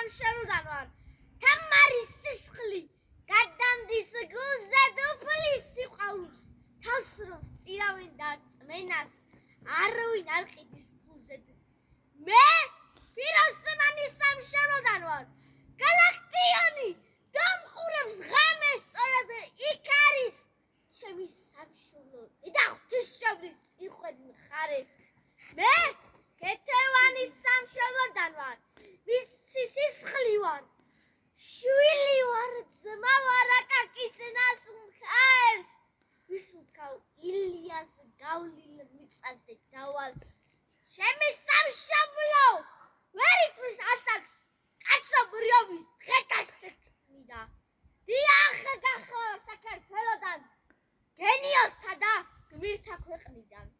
სამშობლოდან ვარ. თამარის სისხლი გადამდის გულზე დუფლის სიყვარულს. თავს რომ სწირავენ და წმენას არავინ არ ყიდის ფულზე. მე პიროსმანის სამშობლოდან ვარ. გალაქტიონი დამყურებს ღამეს სწორედ იქ არის ჩემი სამშობლო და ღვთისმშობლის იხვედი მხარე. მე კეთევანის სამშობლოდან ვარ. მისი სისხლი ვარ. შვილი ვარ, ძმა ვარ აკაკის ნასუმხეებს. ვის უთქავ ილიას გავლილ მიწაზე დავალ. ჩემი სამშობლო ვერ იტყვის ასაკს კაცობრიობის დღეთა შექმნიდა. დიახ გახლავარ საქართველოდან გენიოსთა და გმირთა ქვეყნიდან.